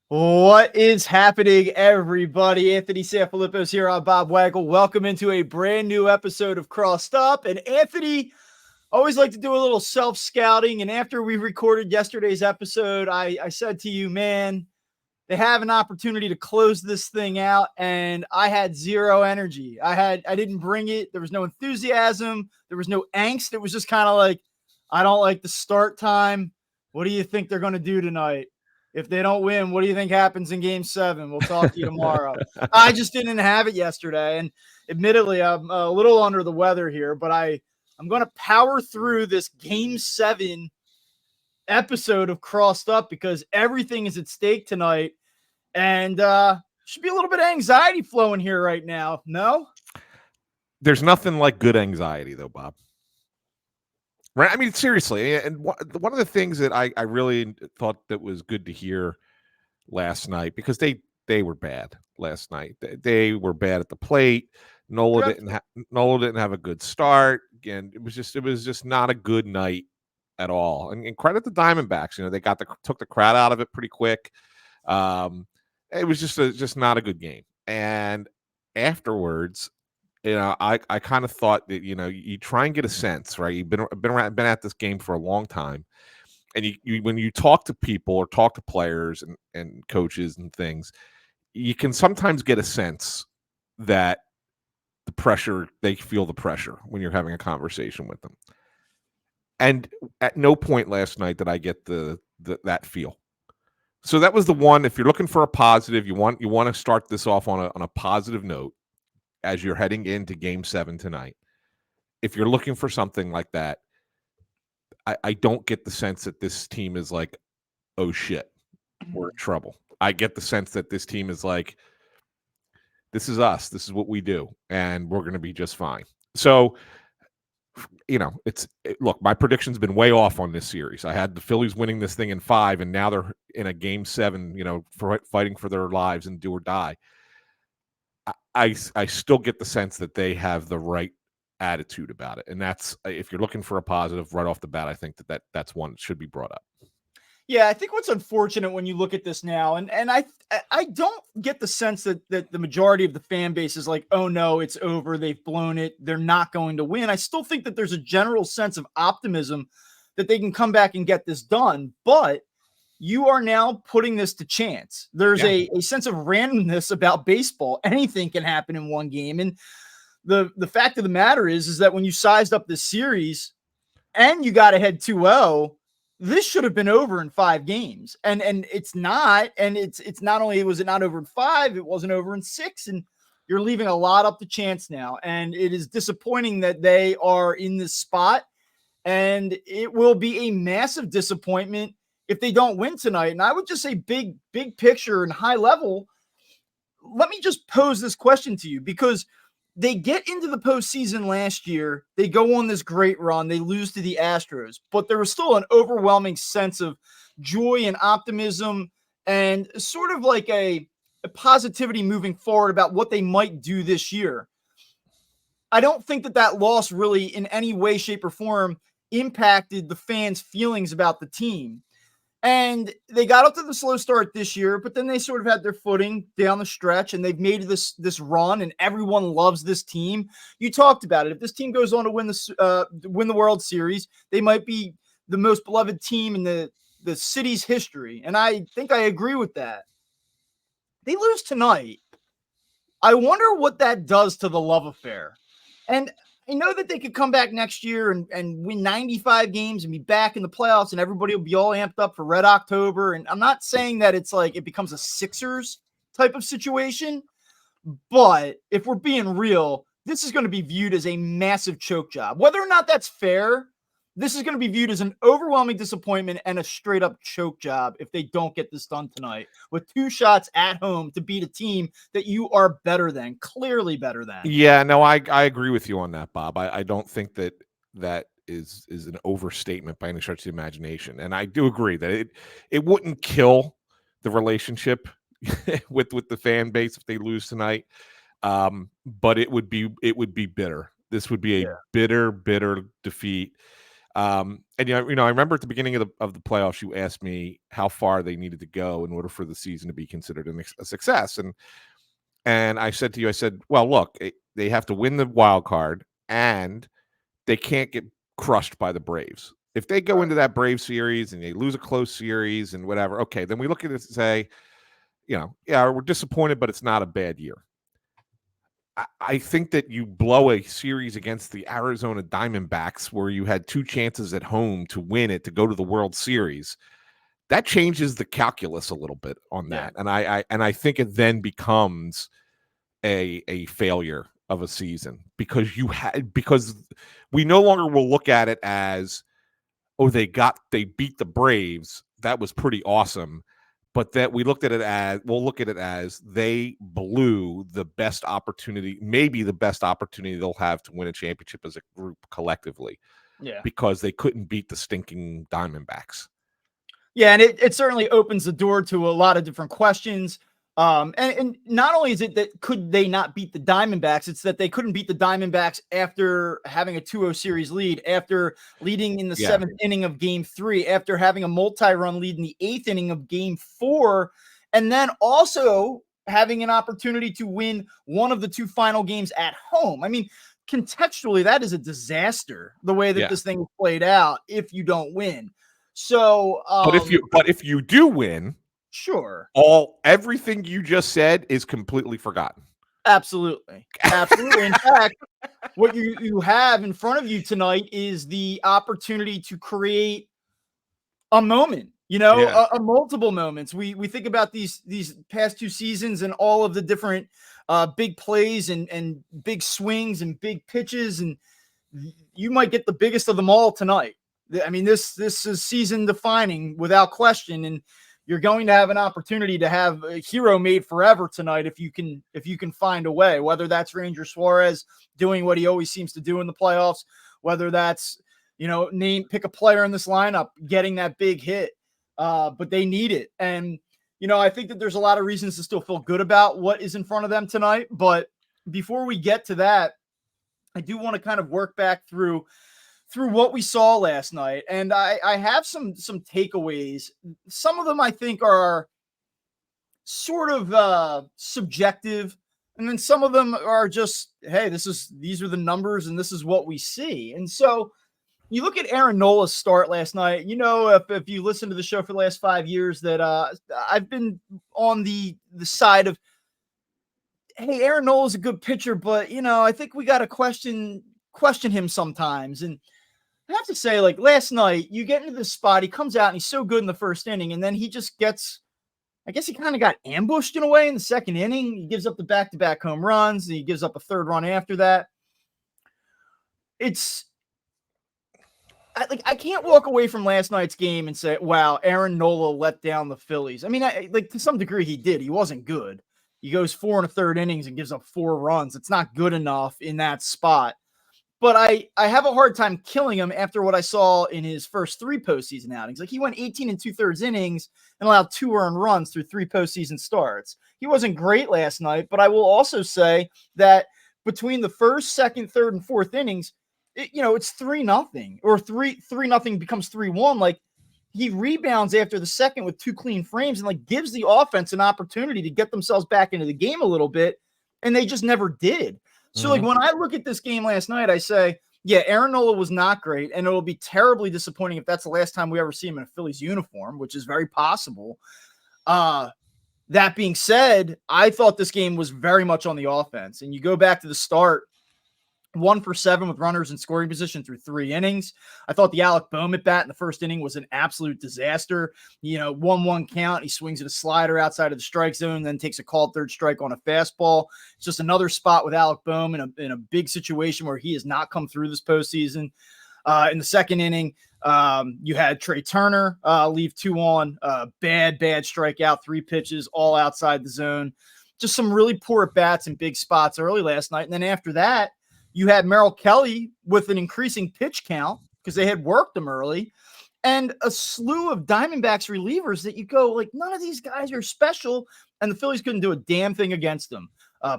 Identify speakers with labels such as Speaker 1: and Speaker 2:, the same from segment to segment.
Speaker 1: What is happening, everybody? Anthony Sanfilippo's here on Bob Waggle. Welcome into a brand new episode of Crossed Up. And Anthony, always like to do a little self-scouting. And after we recorded yesterday's episode, I said to you, man, they have an opportunity to close this thing out. And I had zero energy. I didn't bring it. There was no enthusiasm. There was no angst. It was just kind of like, I don't like the start time. What do you think they're going to do tonight? If they don't win, what do you think happens in game 7? We'll talk to you tomorrow. I just didn't have it yesterday. And admittedly, I'm a little under the weather here, but I'm going to power through this game 7 episode of Crossed Up because everything is at stake tonight. And should be a little bit of anxiety flowing here right now. No?
Speaker 2: There's nothing like good anxiety, though, Bob. Right? I mean, seriously. And one of the things that I really thought that was good to hear last night, because they were bad last night. They were bad at the plate. Nola didn't have a good start. Again, it was just not a good night at all. And credit the Diamondbacks. You know, they took the crowd out of it pretty quick. It was just not a good game. And afterwards, you know, I kind of thought that, you know, you try and get a sense, right? You've been at this game for a long time, and you when you talk to people or talk to players and coaches and things, you can sometimes get a sense that they feel the pressure when you're having a conversation with them. And at no point last night did I get that feel. So that was the one. If you're looking for a positive, you want to start this off on a positive note as you're heading into game 7 tonight. If you're looking for something like that, I don't get the sense that this team is like, oh shit, we're in trouble. I get the sense that this team is like, this is us. This is what we do, and we're going to be just fine. So, you know, look, my prediction's been way off on this series. I had the Phillies winning this thing in 5, and now they're in a game 7, you know, fighting for their lives and do or die. I still get the sense that they have the right attitude about it. And that's, if you're looking for a positive right off the bat, I think that's one that should be brought up.
Speaker 1: Yeah, I think what's unfortunate when you look at this now, and I don't get the sense that the majority of the fan base is like, oh no, it's over, they've blown it, they're not going to win. I still think that there's a general sense of optimism that they can come back and get this done, but you are now putting this to chance. There's a sense of randomness about baseball. Anything can happen in one game. And the fact of the matter is that when you sized up this series and you got ahead 2-0, this should have been over in 5 games. And it's not. And it's not only was it not over in 5, it wasn't over in 6. And you're leaving a lot up to chance now. And it is disappointing that they are in this spot. And it will be a massive disappointment if they don't win tonight. And I would just say big picture and high level, let me just pose this question to you, because they get into the postseason last year. They go on this great run. They lose to the Astros, but there was still an overwhelming sense of joy and optimism and sort of like a positivity moving forward about what they might do this year. I don't think that loss really in any way, shape, or form impacted the fans' feelings about the team. And they got up to the slow start this year, but then they sort of had their footing down the stretch, and they've made this run, and everyone loves this team. You talked about it. If this team goes on to win the World Series, they might be the most beloved team in the city's history. And I think I agree with that. They lose tonight. I wonder what that does to the love affair. And I know that they could come back next year and win 95 games and be back in the playoffs, and everybody will be all amped up for Red October. And I'm not saying that it's like it becomes a Sixers type of situation, but if we're being real, this is going to be viewed as a massive choke job. Whether or not that's fair, this is going to be viewed as an overwhelming disappointment and a straight up choke job if they don't get this done tonight with 2 shots at home to beat a team that you are better than, clearly better than.
Speaker 2: Yeah, no, I agree with you on that, Bob. I don't think that is an overstatement by any stretch of the imagination. And I do agree that it wouldn't kill the relationship with the fan base if they lose tonight. But it would be bitter. This would be a bitter defeat. And I remember at the beginning of the playoffs, you asked me how far they needed to go in order for the season to be considered a success. And I said to you, I said, well, look, they have to win the wild card, and they can't get crushed by the Braves. If they go into that Brave series and they lose a close series and whatever, okay, then we look at it and say, yeah, we're disappointed, but it's not a bad year. I think that you blow a series against the Arizona Diamondbacks where you had 2 chances at home to win it, to go to the World Series. That changes the calculus a little bit on that. Yeah. And I think it then becomes a failure of a season because because we no longer will look at it as, oh, they beat the Braves. That was pretty awesome. But that we'll look at it as they blew the best opportunity, maybe the best opportunity they'll have to win a championship as a group collectively. Yeah. Because they couldn't beat the stinking Diamondbacks.
Speaker 1: Yeah, and it certainly opens the door to a lot of different questions. And not only is it that could they not beat the Diamondbacks, it's that they couldn't beat the Diamondbacks after having a 2-0 series lead, after leading in the 7th inning of Game 3, after having a multi-run lead in the 8th inning of Game 4, and then also having an opportunity to win one of the 2 final games at home. I mean, contextually, that is a disaster, the way that this thing played out if you don't win. So,
Speaker 2: but if you do win,
Speaker 1: sure,
Speaker 2: everything you just said is completely forgotten.
Speaker 1: Absolutely. In fact, what you have in front of you tonight is the opportunity to create a moment, a multiple moments. We think about these past 2 seasons and all of the different big plays and big swings and big pitches, and you might get the biggest of them all tonight. I mean, this is season defining without question, and you're going to have an opportunity to have a hero made forever tonight if you can find a way, whether that's Ranger Suarez doing what he always seems to do in the playoffs, whether that's, pick a player in this lineup, getting that big hit. But they need it. And, I think that there's a lot of reasons to still feel good about what is in front of them tonight. But before we get to that, I do want to kind of work back through what we saw last night. And I have some takeaways. Some of them I think are sort of subjective. And then some of them are just, hey, these are the numbers and this is what we see. And so you look at Aaron Nola's start last night, if you listen to the show for the last 5 years that I've been on the side of, hey, Aaron Nola's a good pitcher, but I think we got to question him sometimes. And I have to say, like last night, you get into this spot, he comes out and he's so good in the first inning, and then he just gets, I guess he kind of got ambushed in a way in the second inning. He gives up the back-to-back home runs, and he gives up a 3rd run after that. I can't walk away from last night's game and say, wow, Aaron Nola let down the Phillies. I mean, to some degree he did. He wasn't good. He goes 4 1/3 innings and gives up 4 runs. It's not good enough in that spot. But I have a hard time killing him after what I saw in his first 3 postseason outings. Like he went 18 2/3 innings and allowed 2 earned runs through 3 postseason starts. He wasn't great last night, but I will also say that between the first, second, third, and fourth innings, it's 3-0 or 3-0 becomes 3-1. Like he rebounds after the second with 2 clean frames and like gives the offense an opportunity to get themselves back into the game a little bit. And they just never did. So, like, when I look at this game last night, I say, yeah, Aaron Nola was not great, and it'll be terribly disappointing if that's the last time we ever see him in a Phillies uniform, which is very possible. That being said, I thought this game was very much on the offense. And you go back to the start, 1 for 7 with runners in scoring position through 3 innings. I thought the Alec Bohm at bat in the first inning was an absolute disaster. 1-1 count. He swings at a slider outside of the strike zone, then takes a called 3rd strike on a fastball. It's just another spot with Alec Bohm in a big situation where he has not come through this postseason. In the second inning, you had Trey Turner leave 2 on, bad strikeout, 3 pitches, all outside the zone. Just some really poor at bats in big spots early last night. And then after that, you had Merrill Kelly with an increasing pitch count because they had worked him early, and a slew of Diamondbacks relievers that you go, like, none of these guys are special, and the Phillies couldn't do a damn thing against them.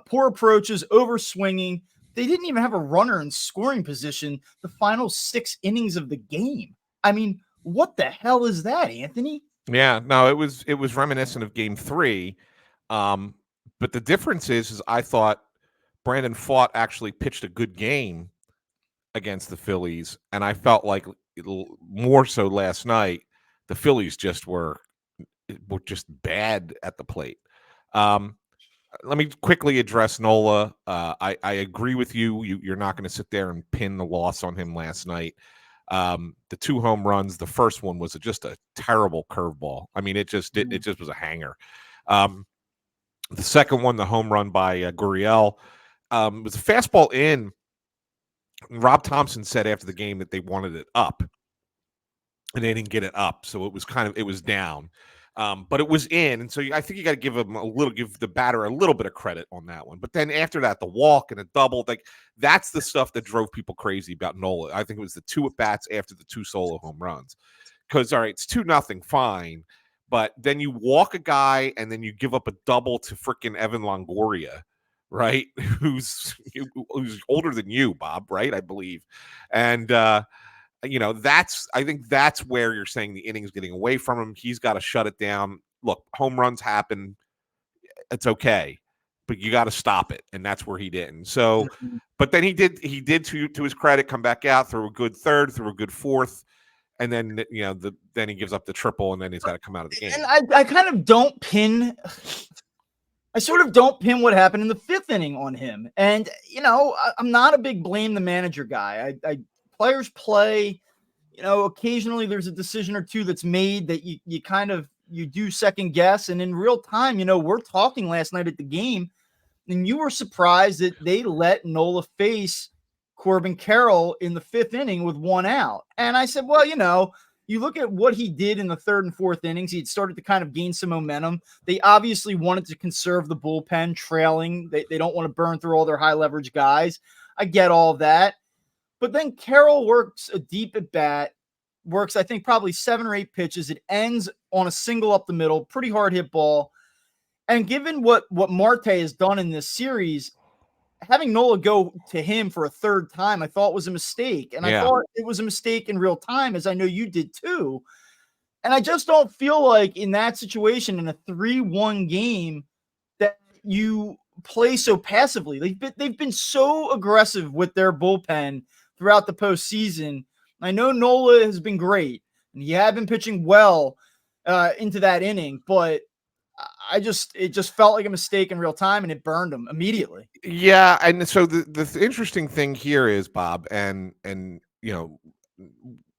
Speaker 1: Poor approaches, over swinging, they didn't even have a runner in scoring position the final 6 innings of the game. I mean, what the hell is that, Anthony?
Speaker 2: Yeah, no, it was reminiscent of Game 3, but the difference is I thought Brandon Pfaadt actually pitched a good game against the Phillies, and I felt like more so last night, the Phillies just were just bad at the plate. Let me quickly address Nola. I agree with you. You're not going to sit there and pin the loss on him last night. The 2 home runs, the first one was just a terrible curveball. I mean, it just was a hanger. The second one, the home run by Gurriel, was a fastball in. Rob Thompson said after the game that they wanted it up, and they didn't get it up, so it was down. But it was in, and so I think you got to give the batter a little bit of credit on that one. But then after that, the walk and a double, like that's the stuff that drove people crazy about Nola. I think it was the 2 at bats after the 2 solo home runs. Because all right, it's 2-0, fine, but then you walk a guy and then you give up a double to freaking Evan Longoria, right? Who's older than you, Bob, right? I believe, and I think that's where you're saying the inning's getting away from him. He's got to shut it down. Look, home runs happen. It's okay, but you got to stop it. And that's where he didn't. So, but then he did to his credit, come back out, throw a good third, throw a good fourth. And then, then he gives up the triple and then he's got to come out of the game.
Speaker 1: And I kind of don't pin, I sort of don't pin what happened in the 5th inning on him. And, I'm not a big blame the manager guy. Players play, occasionally there's a decision or two that's made that you do second guess. And in real time, we're talking last night at the game and you were surprised that they let Nola face Corbin Carroll in the 5th inning with 1 out. And I said, well, you look at what he did in the 3rd and 4th innings, he had started to kind of gain some momentum. They obviously wanted to conserve the bullpen trailing. They don't want to burn through all their high leverage guys. I get all of that. But then Carroll works a deep at bat, works, I think, probably 7 or 8 pitches. It ends on a single up the middle, pretty hard hit ball. And given what Marte has done in this series, having Nola go to him for a 3rd time, I thought was a mistake. And I thought it was a mistake in real time, as I know you did too. And I just don't feel like in that situation, in a 3-1 game, that you play so passively. They've been so aggressive with their bullpen throughout the postseason. I know Nola has been great, and he had been pitching well into that inning, but it just felt like a mistake in real time, and it burned him immediately.
Speaker 2: Yeah, and so the interesting thing here is, Bob, and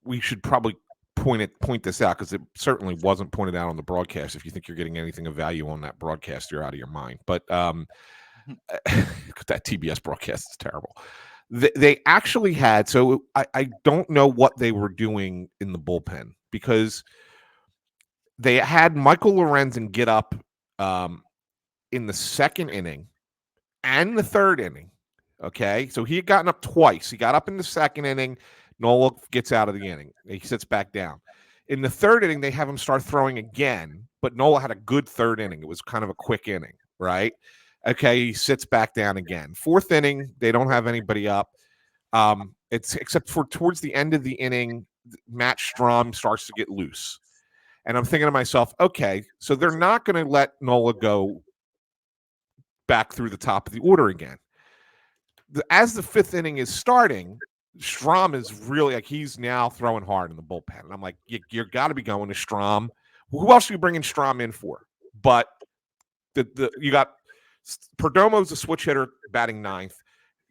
Speaker 2: we should probably point this out because it certainly wasn't pointed out on the broadcast. If you think you're getting anything of value on that broadcast, you're out of your mind. But that TBS broadcast is terrible. They actually had, so I don't know what they were doing in the bullpen because they had Michael Lorenzen get up in the 2nd inning and the 3rd inning. Okay, so he had gotten up twice. He got up in the 2nd inning. Nola gets out of the inning. He sits back down. In the 3rd inning, they have him start throwing again, but Nola had a good 3rd inning. It was kind of a quick inning, right? Okay, he sits back down again. 4th inning, they don't have anybody up. It's except for towards the end of the inning, Matt Strahm starts to get loose. And I'm thinking to myself, okay, so they're not going to let Nola go back through the top of the order again. As the 5th inning is starting, Strahm is really like he's now throwing hard in the bullpen. And I'm like, you got to be going to Strahm. Who else are you bringing Strahm in for? But you got Perdomo's a switch hitter batting 9th.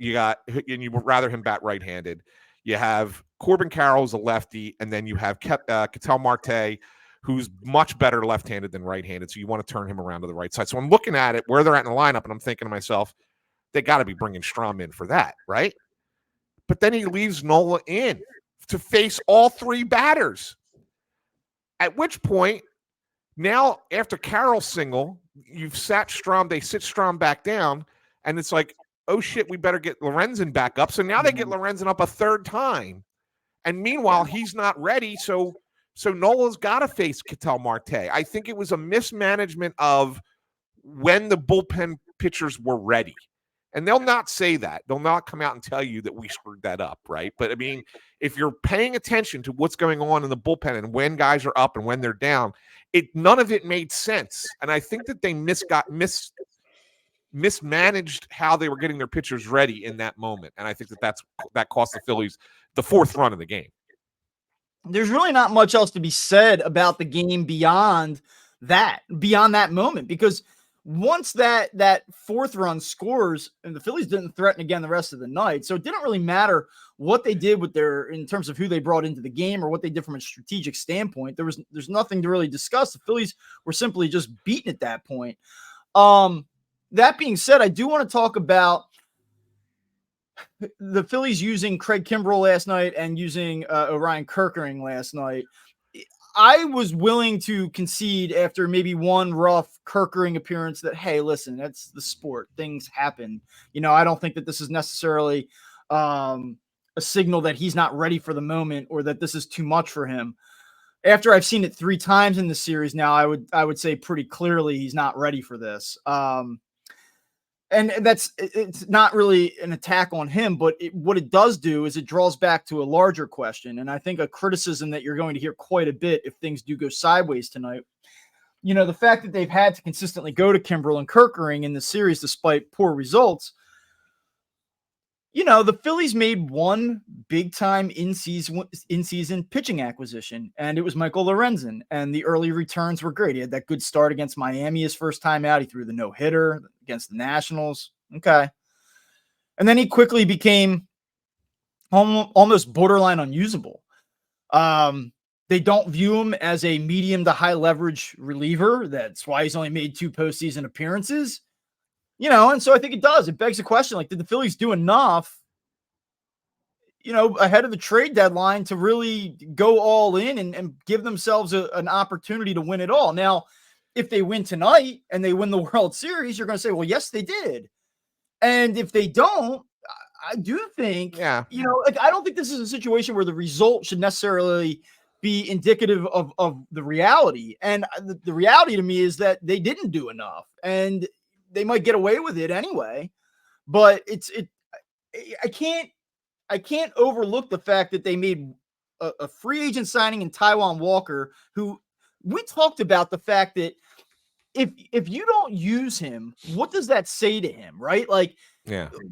Speaker 2: And you would rather him bat right-handed. You have Corbin Carroll's a lefty, and then you have Ketel Marte, who's much better left-handed than right-handed. So you want to turn him around to the right side. So I'm looking at it where they're at in the lineup, and I'm thinking to myself, they got to be bringing Strahm in for that, right? But then he leaves Nola in to face all 3 batters. At which point, now after Carroll's single, you've sat Strahm, they sit Strahm back down, and it's like, oh shit, we better get Lorenzen back up. So now they get Lorenzen up a 3rd time. And meanwhile, he's not ready. So Nola's got to face Ketel Marte. I think it was a mismanagement of when the bullpen pitchers were ready. And they'll not say that. They'll not come out and tell you that we screwed that up, right? But I mean, if you're paying attention to what's going on in the bullpen and when guys are up and when they're down, none of it made sense. And I think that they mismanaged how they were getting their pitchers ready in that moment. And I think that cost the Phillies the fourth run of the game.
Speaker 1: There's really not much else to be said about the game beyond that moment, because once that fourth run scores, and the Phillies didn't threaten again the rest of the night, so it didn't really matter what they did with in terms of who they brought into the game or what they did from a strategic standpoint. There's nothing to really discuss. The Phillies were simply just beaten at that point. That being said, I do want to talk about the Phillies using Craig Kimbrel last night and using Orion Kerkering last night. I was willing to concede after maybe one rough Kerkering appearance that, hey, listen, that's the sport. Things happen. I don't think that this is necessarily a signal that he's not ready for the moment or that this is too much for him. After I've seen it 3 times in the series now, I would say pretty clearly he's not ready for this. And it's not really an attack on him, but what it does do is it draws back to a larger question. And I think a criticism that you're going to hear quite a bit if things do go sideways tonight, the fact that they've had to consistently go to Kimbrel and Kerkering in the series despite poor results. The Phillies made one big time in season pitching acquisition, and it was Michael Lorenzen, and the early returns were great. He had that good start against Miami his first time out. He threw the no-hitter against the Nationals. Okay. And then he quickly became almost borderline unusable. They don't view him as a medium to high leverage reliever. That's why he's only made 2 postseason appearances. And so I think it does. It begs the question, did the Phillies do enough, ahead of the trade deadline to really go all in and give themselves an opportunity to win it all? Now, if they win tonight and they win the World Series, you're going to say, well, yes, they did. And if they don't, I do think, I don't think this is a situation where the result should necessarily be indicative of the reality. And the reality to me is that they didn't do enough. And they might get away with it anyway, but I can't overlook the fact that they made a free agent signing in Taijuan Walker, who we talked about the fact that if you don't use him, what does that say to him, right?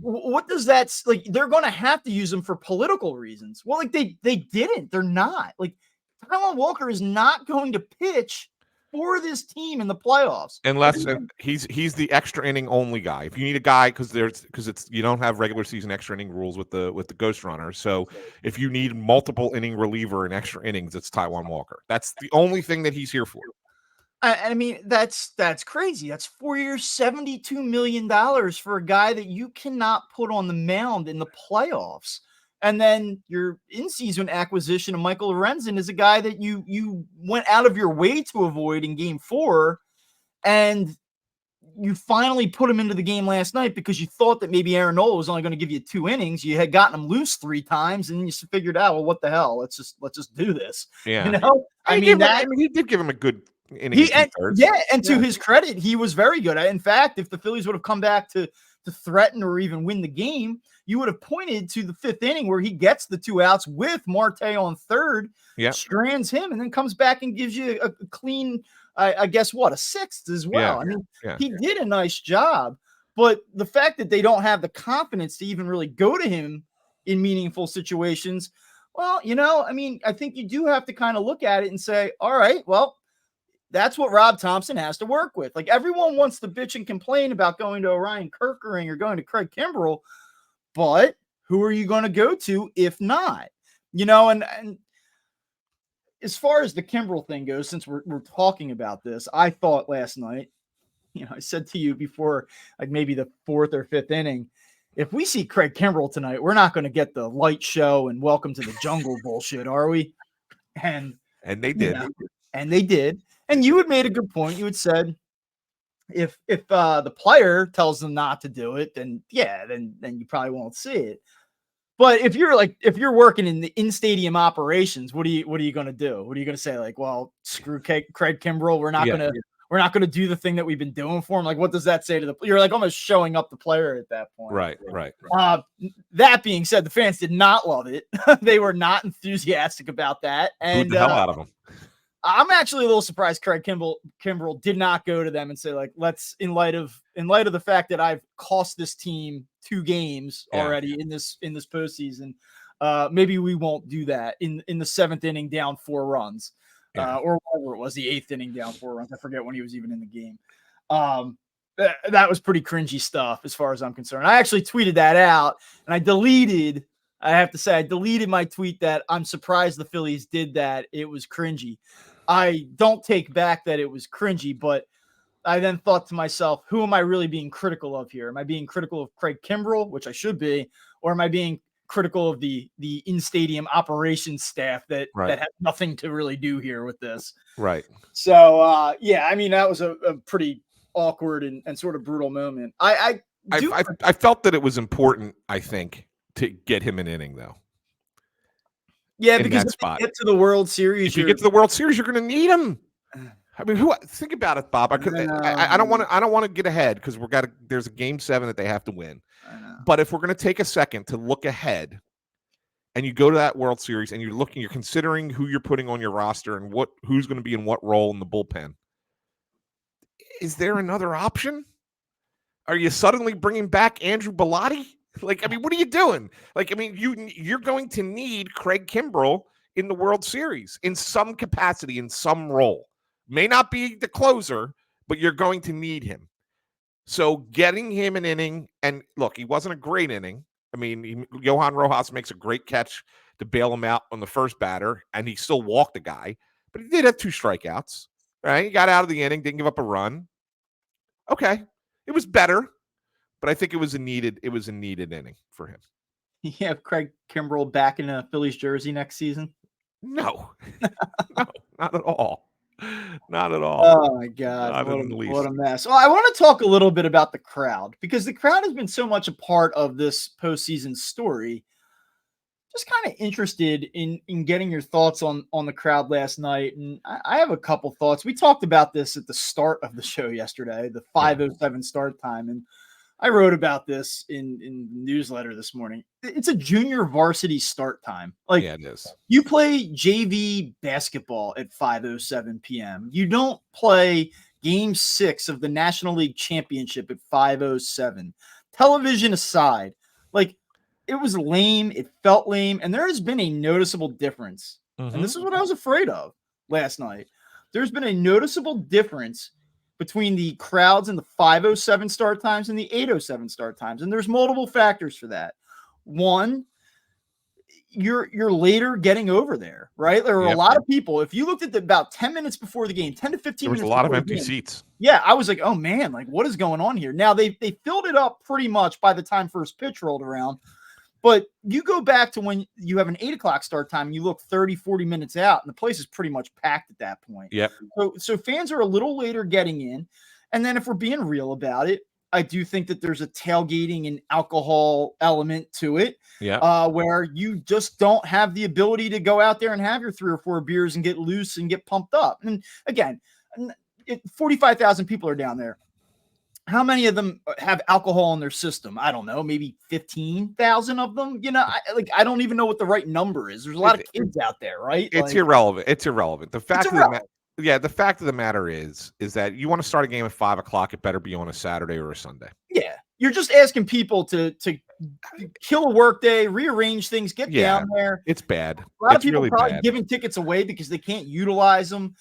Speaker 1: What does that, they're going to have to use him for political reasons. Well, they didn't, they're not. Taijuan Walker is not going to pitch for this team in the playoffs,
Speaker 2: unless he's the extra inning only guy. If you need a guy, because you don't have regular season extra inning rules with the ghost runner. So if you need multiple inning reliever and extra innings, it's Taijuan Walker. That's the only thing that he's here for.
Speaker 1: I mean, that's crazy. That's 4 years, $72 million for a guy that you cannot put on the mound in the playoffs. And then your in-season acquisition of Michael Lorenzen is a guy that you went out of your way to avoid in Game 4, and you finally put him into the game last night because you thought that maybe Aaron Nola was only going to give you 2 innings. You had gotten him loose 3 times, and you figured out, well, what the hell? Let's just do this.
Speaker 2: Yeah, he did give him a good inning.
Speaker 1: And to his credit, he was very good. In fact, if the Phillies would have come back to threaten or even win the game, you would have pointed to the 5th inning where he gets the 2 outs with Marte on third, strands him, and then comes back and gives you a clean, I guess, a 6th as well. He did a nice job, but the fact that they don't have the confidence to even really go to him in meaningful situations, well, I think you do have to kind of look at it and say, all right, well, that's what Rob Thompson has to work with. Everyone wants to bitch and complain about going to Orion Kerkering or going to Craig Kimbrel, but who are you going to go to if not? And as far as the Kimbrel thing goes, since we're talking about this, I thought last night, I said to you before, maybe the 4th or 5th inning, if we see Craig Kimbrel tonight, we're not going to get the light show and welcome to the jungle bullshit, are we? And
Speaker 2: they did.
Speaker 1: And they did. And you had made a good point. You had said, if the player tells them not to do it, then you probably won't see it. But if you're working in the in-stadium operations, what are you going to do? What are you going to say? Well, screw Craig Kimbrel. We're not we're not going to do the thing that we've been doing for him. Like, what does that say to you're like almost showing up the player at that point.
Speaker 2: Right.
Speaker 1: That being said, the fans did not love it. They were not enthusiastic about that. And
Speaker 2: booed the hell out of them.
Speaker 1: I'm actually a little surprised Craig Kimbrell did not go to them and say, like, let's, in light of the fact that I've cost this team 2 games already in this postseason, maybe we won't do that in the 7th inning down 4 runs. Or whatever it was, the 8th inning down 4 runs. I forget when he was even in the game. That was pretty cringy stuff as far as I'm concerned. I actually tweeted that out, and I have to say, I deleted my tweet that I'm surprised the Phillies did that. It was cringy. I don't take back that it was cringy, but I then thought to myself, who am I really being critical of here? Am I being critical of Craig Kimbrell, which I should be, or am I being critical of the in-stadium operations staff that had nothing to really do here with this?
Speaker 2: Right.
Speaker 1: So, I mean, that was a pretty awkward and sort of brutal moment. I
Speaker 2: felt that it was important, I think, to get him an inning, though.
Speaker 1: Yeah, because if you get to the World Series,
Speaker 2: if you get to the World Series, you're going to need him. I mean, think about it, Bob. I don't want to get ahead because there's a Game 7 that they have to win. But if we're going to take a second to look ahead, and you go to that World Series, and you're considering who you're putting on your roster and who's going to be in what role in the bullpen, is there another option? Are you suddenly bringing back Andrew Bellotti? Like, I mean, what are you doing? Like, I mean, you're going to need Craig Kimbrell in the World Series in some capacity, in some role. May not be the closer, but you're going to need him. So getting him an inning, and look, he wasn't a great inning. I mean, Johan Rojas makes a great catch to bail him out on the first batter, and he still walked the guy, but he did have 2 strikeouts, right? He got out of the inning, didn't give up a run. Okay. It was better. But I think it was a needed inning for him.
Speaker 1: You have Craig Kimbrell back in a Phillies jersey next season?
Speaker 2: No, no, not at all. Not at all.
Speaker 1: Oh my God, what a mess. Well, I want to talk a little bit about the crowd because the crowd has been so much a part of this postseason story. Just kind of interested in getting your thoughts on the crowd last night, and I have a couple thoughts. We talked about this at the start of the show yesterday, the 5:07 start time, and I wrote about this in the newsletter this morning. It's a junior varsity start time. Like,
Speaker 2: yeah, it is.
Speaker 1: You play JV basketball at 5:07 p.m. You don't play Game 6 of the National League Championship at 5:07. Television aside, like, it was lame. It felt lame. And there has been a noticeable difference. Mm-hmm. And this is what I was afraid of last night. There's been a noticeable difference between the crowds and the 5:07 start times and the 8:07 start times. And there's multiple factors for that. One, you're later getting over there, right? There were a lot of people. If you looked at about 10 minutes before the game, 10 to 15 minutes.
Speaker 2: There was a lot of empty seats.
Speaker 1: Yeah, I was like, oh man, like what is going on here? Now they filled it up pretty much by the time first pitch rolled around. But you go back to when you have an 8 o'clock start time and you look 30, 40 minutes out and the place is pretty much packed at that point.
Speaker 2: Yep.
Speaker 1: So fans are a little later getting in. And then if we're being real about it, I do think that there's a tailgating and alcohol element to it.
Speaker 2: Yeah.
Speaker 1: Where you just don't have the ability to go out there and have your 3 or 4 beers and get loose and get pumped up. And again, 45,000 people are down there. How many of them have alcohol in their system? I don't know, maybe 15,000 of them. You know, I don't even know what the right number is. There's a lot of kids out there, right?
Speaker 2: It's irrelevant. It's irrelevant. The fact of the matter is that you want to start a game at 5 o'clock. It better be on a Saturday or a Sunday.
Speaker 1: Yeah, you're just asking people to kill a work day, rearrange things, get down there.
Speaker 2: It's bad.
Speaker 1: A lot of people really probably giving tickets away because they can't utilize them.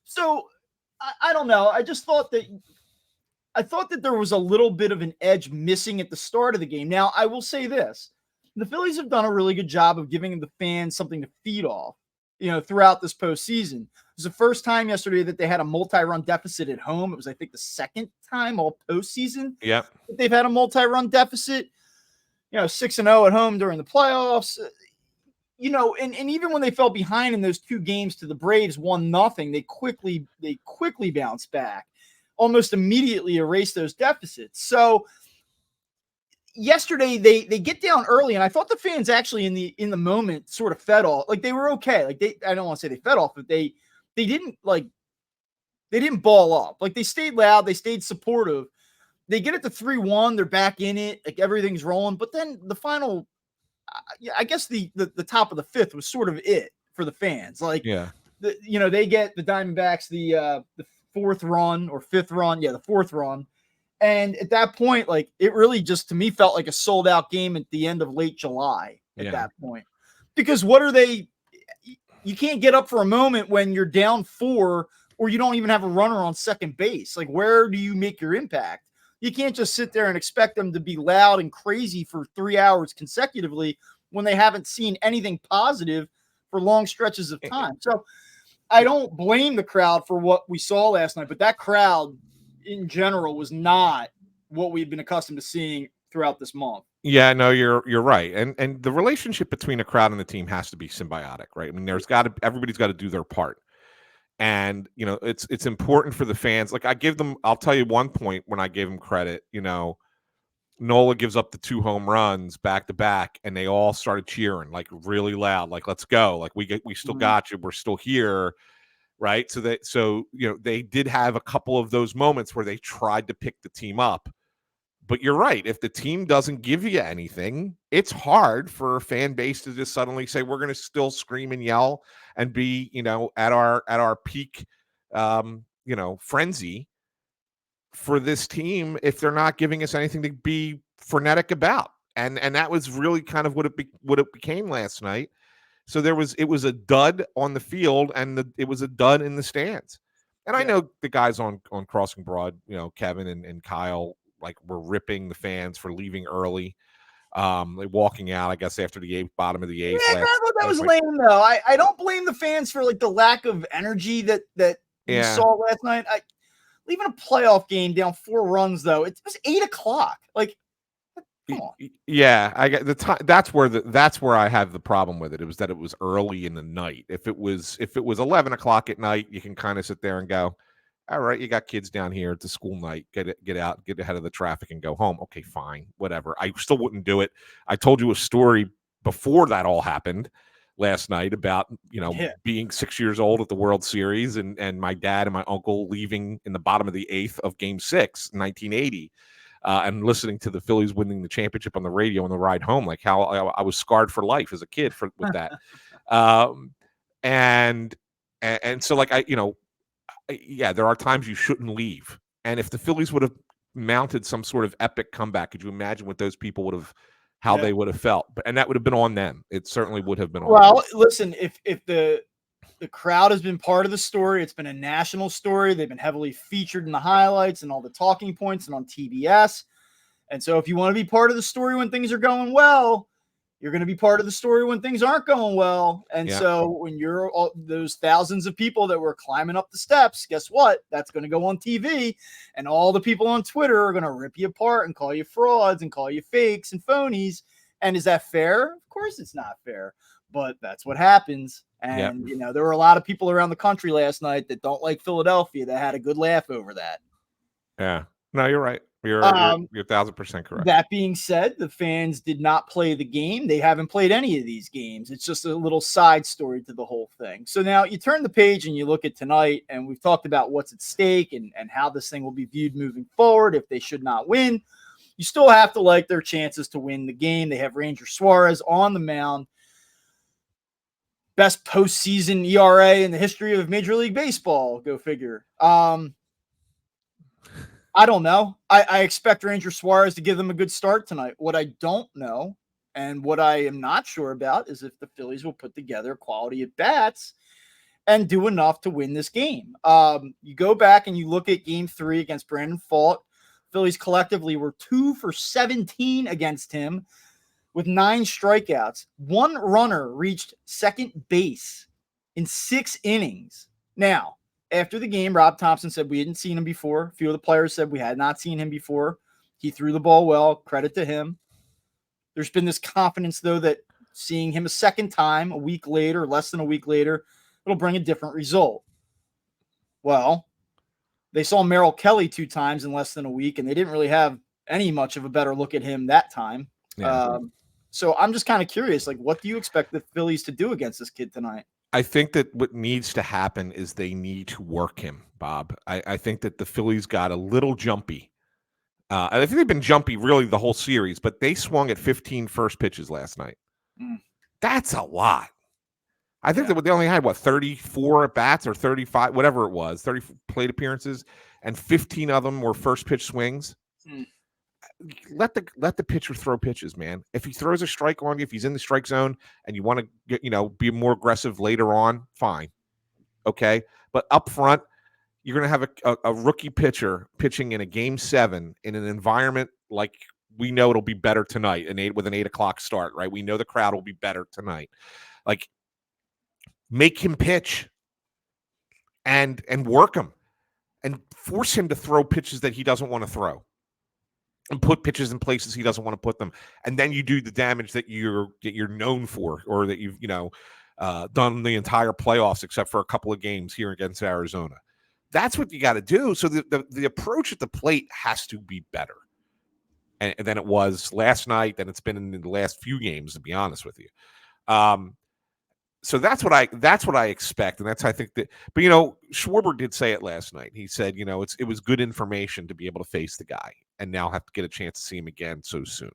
Speaker 1: So I don't know. I thought that there was a little bit of an edge missing at the start of the game. Now, I will say this. The Phillies have done a really good job of giving the fans something to feed off, throughout this postseason. It was the first time yesterday that they had a multi-run deficit at home. It was, I think, the second time all postseason that they've had a multi-run deficit. 6-0 at home during the playoffs. And even when they fell behind in those 2 games to the Braves, 1-0, they quickly bounced back. Almost immediately erase those deficits. So yesterday they get down early, and I thought the fans actually in the moment sort of fed off. Like they were okay. Like I don't want to say they fed off, but they didn't They didn't ball up. Like, they stayed loud, they stayed supportive. They get it to 3-1, they're back in it, like everything's rolling. But then the final, I guess the top of the fifth was sort of it for the fans. Like,
Speaker 2: Yeah.
Speaker 1: They get the Diamondbacks the fourth run or fifth run, the fourth run. And at that point, like, it really just, to me, felt like a sold out game at the end of late July at that point. Because what are they? You can't get up for a moment when you're down 4 or you don't even have a runner on second base. Like, where do you make your impact? You can't just sit there and expect them to be loud and crazy for 3 hours consecutively when they haven't seen anything positive for long stretches of time. So I don't blame the crowd for what we saw last night, but that crowd in general was not what we've been accustomed to seeing throughout this month.
Speaker 2: Yeah, no, you're right. And the relationship between a crowd and the team has to be symbiotic, right? I mean, everybody's got to do their part. And, it's important for the fans. Like, I'll tell you one point when I gave them credit, Nola gives up the 2 home runs back to back, and they all started cheering like really loud, like, let's go. Like, we still got you. We're still here. Right. So they did have a couple of those moments where they tried to pick the team up. But you're right. If the team doesn't give you anything, it's hard for a fan base to just suddenly say, we're going to still scream and yell and be, at our peak, frenzy for this team if they're not giving us anything to be frenetic about. And that was really kind of what it became last night. So it was a dud on the field, and it was a dud in the stands. And I know the guys on Crossing Broad, Kevin and Kyle, like, were ripping the fans for leaving early, like walking out, I guess, after the bottom of the eighth.
Speaker 1: Yeah, I thought that was lame, though. I don't blame the fans for, like, the lack of energy that we saw last night. Leaving a playoff game down 4 runs, though, it was 8:00. Like, come on.
Speaker 2: Yeah, I get the time. That's where I have the problem with it. It was that it was early in the night. If it was 11:00 at night, you can kind of sit there and go, all right, you got kids down here. It's a school night. Get out, get ahead of the traffic and go home. Okay, fine, whatever. I still wouldn't do it. I told you a story before that all happened last night about, being 6 years old at the World Series and my dad and my uncle leaving in the bottom of the 8th of Game 6, 1980. And listening to the Phillies winning the championship on the radio on the ride home, like how I was scarred for life as a kid with that. And so, like, there are times you shouldn't leave. And if the Phillies would have mounted some sort of epic comeback, could you imagine what those people would have, how they would have felt? And that would have been on them. It certainly would have been on them.
Speaker 1: Well, listen, if the crowd has been part of the story, it's been a national story. They've been heavily featured in the highlights and all the talking points and on TBS. And so if you want to be part of the story when things are going well, you're going to be part of the story when things aren't going well. And so when you're those thousands of people that were climbing up the steps, guess what? That's going to go on TV, and all the people on Twitter are going to rip you apart and call you frauds and call you fakes and phonies. And is that fair? Of course it's not fair, but that's what happens. And, there were a lot of people around the country last night that don't like Philadelphia that had a good laugh over that.
Speaker 2: Yeah. No, you're right. You're 1,000% correct.
Speaker 1: That being said, the fans did not play the game. They haven't played any of these games. It's just a little side story to the whole thing. So now you turn the page and you look at tonight, and we've talked about what's at stake and how this thing will be viewed moving forward if they should not win. You still have to like their chances to win the game. They have Ranger Suarez on the mound. Best postseason ERA in the history of Major League Baseball. Go figure. I don't know. I expect Ranger Suarez to give them a good start tonight. What I don't know and what I am not sure about is if the Phillies will put together quality at bats and do enough to win this game. You go back and you look at Game 3 against Brandon Pfaadt. Phillies collectively were 2 for 17 against him with 9 strikeouts. 1 runner reached second base in 6 innings. Now, after the game, Rob Thompson said we hadn't seen him before. A few of the players said we had not seen him before. He threw the ball well. Credit to him. There's been this confidence, though, that seeing him a second time, a week later, less than a week later, it'll bring a different result. Well, they saw Merrill Kelly 2 times in less than a week, and they didn't really have any much of a better look at him that time. Yeah. So I'm just kind of curious, like, what do you expect the Phillies to do against this kid tonight?
Speaker 2: I think that what needs to happen is they need to work him, Bob. I think that the Phillies got a little jumpy. I think they've been jumpy really the whole series, but they swung at 15 first pitches last night. That's a lot. I think that they only had 34 at bats or 35, whatever it was, 30 plate appearances, and 15 of them were first pitch swings. Let the pitcher throw pitches, man. If he throws a strike on you, if he's in the strike zone and you want to get, be more aggressive later on, fine. Okay. But up front, you're going to have a rookie pitcher pitching in a game 7 in an environment like we know it'll be better tonight with an 8 o'clock start, right? We know the crowd will be better tonight. Like, make him pitch and work him and force him to throw pitches that he doesn't want to throw and put pitches in places he doesn't want to put them. And then you do the damage that you're known for, or that you've, done the entire playoffs, except for a couple of games here against Arizona. That's what you got to do. So the approach at the plate has to be better than it was last night, than it's been in the last few games, to be honest with you. So that's what I expect, and that's I think that. But Schwarber did say it last night. He said, it was good information to be able to face the guy, and now have to get a chance to see him again so soon.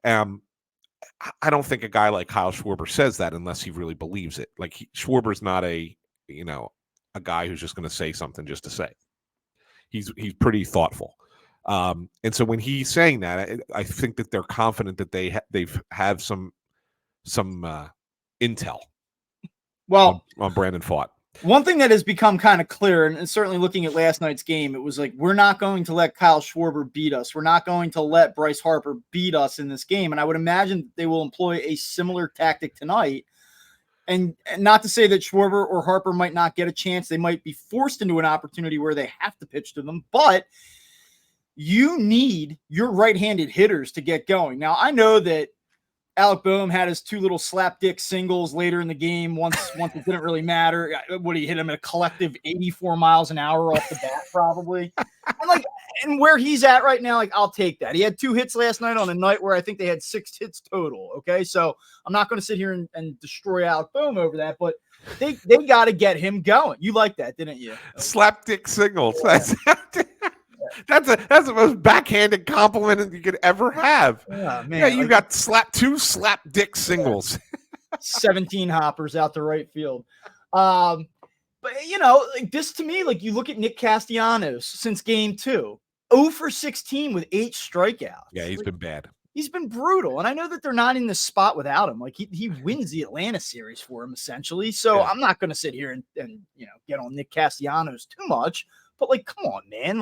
Speaker 2: I don't think a guy like Kyle Schwarber says that unless he really believes it. Like Schwarber's not a guy who's just going to say something just to say. He's pretty thoughtful. And so when he's saying that, I think that they're confident that they have some intel.
Speaker 1: Well,
Speaker 2: on Brandon Pfaadt.
Speaker 1: One thing that has become kind of clear, and certainly looking at last night's game, it was like, we're not going to let Kyle Schwarber beat us. We're not going to let Bryce Harper beat us in this game. And I would imagine they will employ a similar tactic tonight. And not to say that Schwarber or Harper might not get a chance. They might be forced into an opportunity where they have to pitch to them. But you need your right-handed hitters to get going. Now, I know that Alec Boehm had his 2 little slapdick singles later in the game. Once it didn't really matter. Would he hit him at a collective 84 miles an hour off the bat, probably? And where he's at right now, I'll take that. He had 2 hits last night on a night where I think they had 6 hits total. Okay, so I'm not going to sit here and destroy Alec Boehm over that, but they got to get him going. You like that, didn't you?
Speaker 2: Slapdick singles.
Speaker 1: Yeah.
Speaker 2: That's the most backhanded compliment you could ever have.
Speaker 1: Yeah, man.
Speaker 2: Yeah, you got 2 slapdick singles.
Speaker 1: 17 hoppers out to right field. But this to me, you look at Nick Castellanos since game 2, 0 for 16 with 8 strikeouts.
Speaker 2: Yeah, he's been bad.
Speaker 1: He's been brutal. And I know that they're not in this spot without him. He wins the Atlanta series for him, essentially. So yeah. I'm not going to sit here and get on Nick Castellanos too much. But come on, man.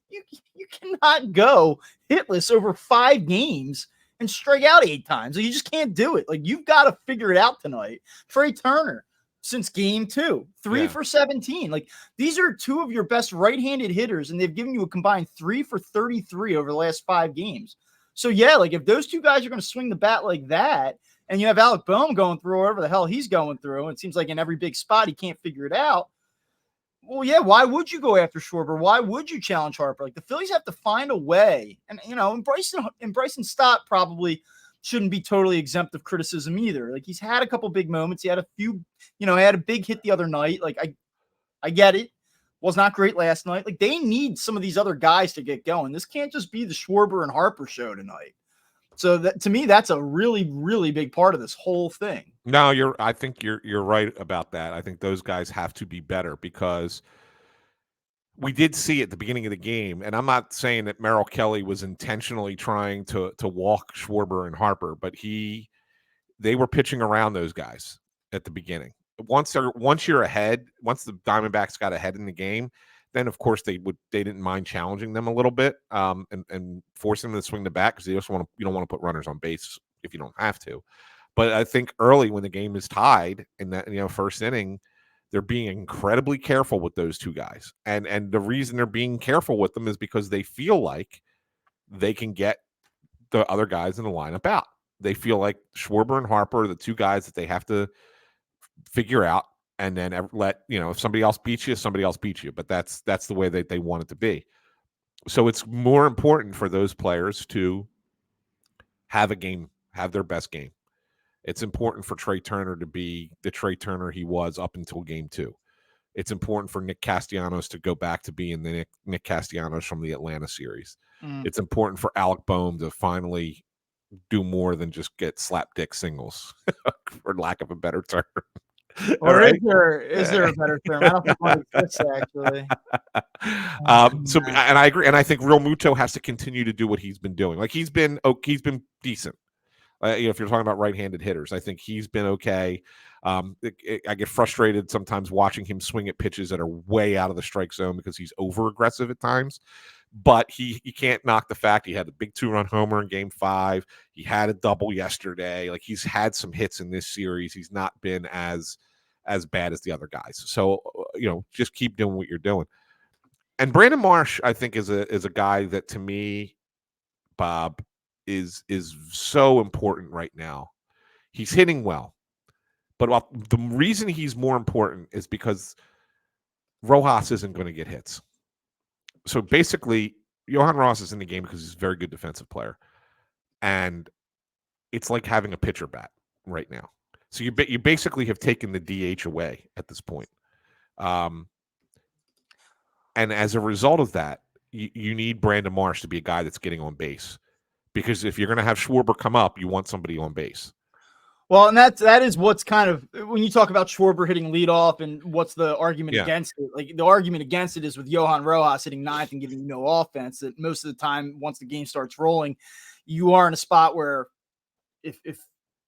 Speaker 1: You cannot go hitless over 5 games and strike out 8 times. You just can't do it. You've got to figure it out tonight. Trey Turner, since game 2, 3 for 17. These are 2 of your best right-handed hitters, and they've given you a combined 3 for 33 over the last 5 games. So yeah, if those 2 guys are going to swing the bat like that, and you have Alec Boehm going through whatever the hell he's going through, and it seems like in every big spot he can't figure it out. Well, yeah, why would you go after Schwarber? Why would you challenge Harper? The Phillies have to find a way. And, and Bryson Stott probably shouldn't be totally exempt of criticism either. He's had a couple big moments. He had a few, he had a big hit the other night. I get it. Was not great last night. They need some of these other guys to get going. This can't just be the Schwarber and Harper show tonight. So that, to me, that's a really, really big part of this whole thing.
Speaker 2: No, I think you're right about that. I think those guys have to be better, because we did see at the beginning of the game, and I'm not saying that Merrill Kelly was intentionally trying to walk Schwarber and Harper, but they were pitching around those guys at the beginning. Once you're ahead, once the Diamondbacks got ahead in the game, then of course they didn't mind challenging them a little bit, and forcing them to swing the bat, because you don't want to put runners on base if you don't have to. But I think early, when the game is tied in that first inning, they're being incredibly careful with those 2 guys, and the reason they're being careful with them is because they feel like they can get the other guys in the lineup out. They feel like Schwarber and Harper are the 2 guys that they have to figure out, and then let if somebody else beats you, somebody else beats you. But that's the way that they want it to be. So it's more important for those players to have their best game. It's important for Trey Turner to be the Trey Turner he was up until game 2. It's important for Nick Castellanos to go back to being the Nick Castellanos from the Atlanta series. It's important for Alec Boehm to finally do more than just get slapdick singles, for lack of a better term.
Speaker 1: Or is there a better term? I don't think one exists actually.
Speaker 2: And I agree, and I think Real Muto has to continue to do what he's been doing. Like he's been decent. If you're talking about right-handed hitters, I think he's been okay. I get frustrated sometimes watching him swing at pitches that are way out of the strike zone because he's over aggressive at times. But he can't knock the fact he had a big 2-run homer in Game 5. He had a double yesterday. Like he's had some hits in this series. He's not been as bad as the other guys. So just keep doing what you're doing. And Brandon Marsh, I think, is a guy that to me, Bob, is so important right now. He's hitting well, but the reason he's more important is because Rojas isn't going to get hits. So basically, Johan Rojas is in the game because he's a very good defensive player, and it's like having a pitcher bat right now. So you basically have taken the DH away at this point, and as a result of that, you need Brandon Marsh to be a guy that's getting on base. Because if you're going to have Schwarber come up, you want somebody on base.
Speaker 1: Well, and that is what's kind of when you talk about Schwarber hitting leadoff and what's the argument against it. Like the argument against it is with Johan Rojas hitting ninth and giving you no offense. That most of the time, once the game starts rolling, you are in a spot where if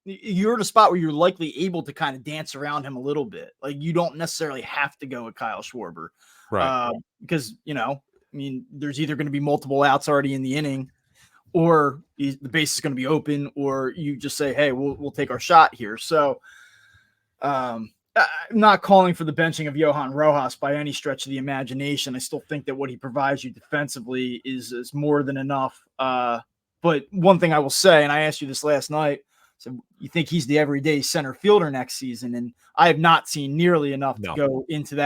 Speaker 1: you're in a spot where you're likely able to kind of dance around him a little bit. Like you don't necessarily have to go with Kyle Schwarber,
Speaker 2: right?
Speaker 1: Because there's either going to be multiple outs already in the inning, or the base is going to be open, or you just say, hey, we'll take our shot here. So I'm not calling for the benching of Johan Rojas by any stretch of the imagination. I still think that what he provides you defensively is more than enough. But one thing I will say, and I asked you this last night, so you think he's the everyday center fielder next season? And I have not seen nearly enough to go into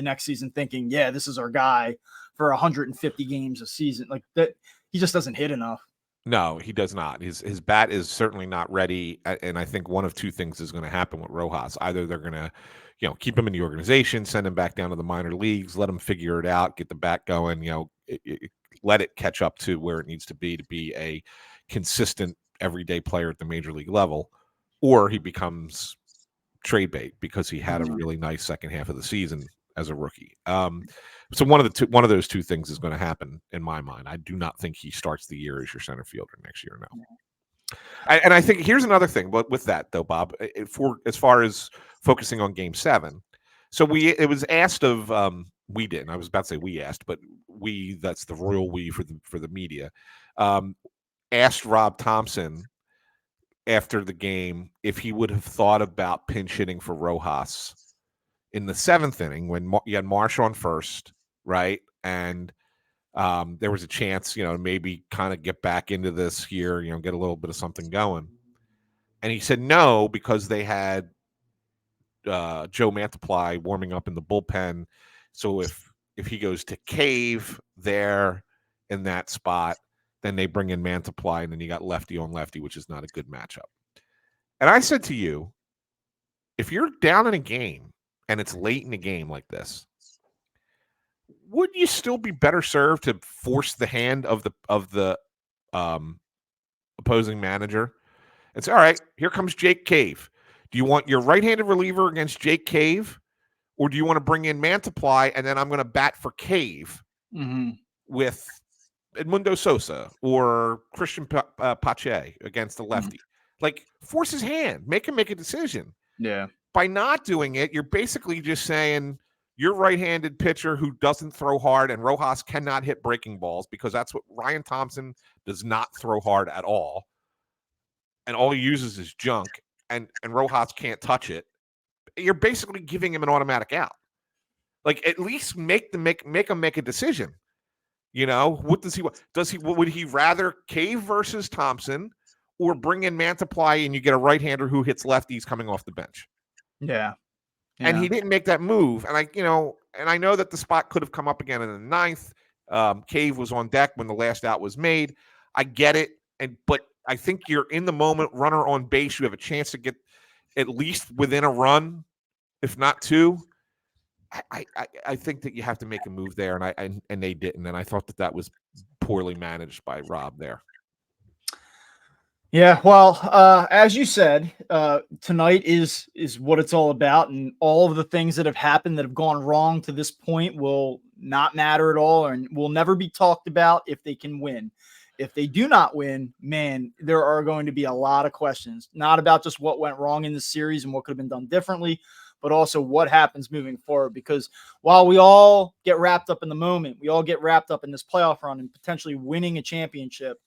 Speaker 1: next season thinking, yeah, this is our guy for 150 games a season. Like that, he just doesn't hit enough.
Speaker 2: No, he does not. His bat is certainly not ready. And I think one of two things is going to happen with Rojas. Either they're going to, keep him in the organization, send him back down to the minor leagues, let him figure it out, get the bat going, let it catch up to where it needs to be a consistent everyday player at the major league level, or he becomes trade bait because he had a really nice second half of the season as a rookie. So one of those two things is going to happen in my mind. I do not think he starts the year as your center fielder next year. No. And I think here's another thing, but with that though, Bob, for as far as focusing on Game 7, so it was asked of we didn't. I was about to say we asked, but that's the royal we for the media, asked Rob Thompson after the game if he would have thought about pinch hitting for Rojas in the 7th inning when you had Marsh on first, right? And there was a chance, maybe kind of get back into this here, get a little bit of something going. And he said no, because they had Joe Mantiply warming up in the bullpen. So if he goes to Cave there in that spot, then they bring in Mantiply, and then you got lefty on lefty, which is not a good matchup. And I said to you, if you're down in a game and it's late in the game like this, wouldn't you still be better served to force the hand of the opposing manager? It's all right. Here comes Jake Cave. Do you want your right-handed reliever against Jake Cave, or do you want to bring in Mantiply and then I'm going to bat for Cave with Edmundo Sosa or Christian Pache against the lefty? Like, force his hand. Make him make a decision.
Speaker 1: Yeah.
Speaker 2: By not doing it, you're basically just saying you're right-handed pitcher who doesn't throw hard, and Rojas cannot hit breaking balls because that's what Ryan Thompson does not throw hard at all. And all he uses is junk, and Rojas can't touch it. You're basically giving him an automatic out. Like, at least make him make a decision. What does he want? Would he rather Cave versus Thompson or bring in Mantiply and you get a right-hander who hits lefties coming off the bench?
Speaker 1: Yeah.
Speaker 2: And he didn't make that move. And I know that the spot could have come up again in the 9th. Cave was on deck when the last out was made. I get it. But I think you're in the moment, runner on base. You have a chance to get at least within a run, if not two. I think that you have to make a move there, and they didn't, and I thought that was poorly managed by Rob there.
Speaker 1: Yeah, well, as you said, tonight is what it's all about, and all of the things that have happened that have gone wrong to this point will not matter at all, and will never be talked about if they can win. If they do not win, man, there are going to be a lot of questions, not about just what went wrong in the series and what could have been done differently, but also what happens moving forward. Because while we all get wrapped up in the moment, we all get wrapped up in this playoff run and potentially winning a championship,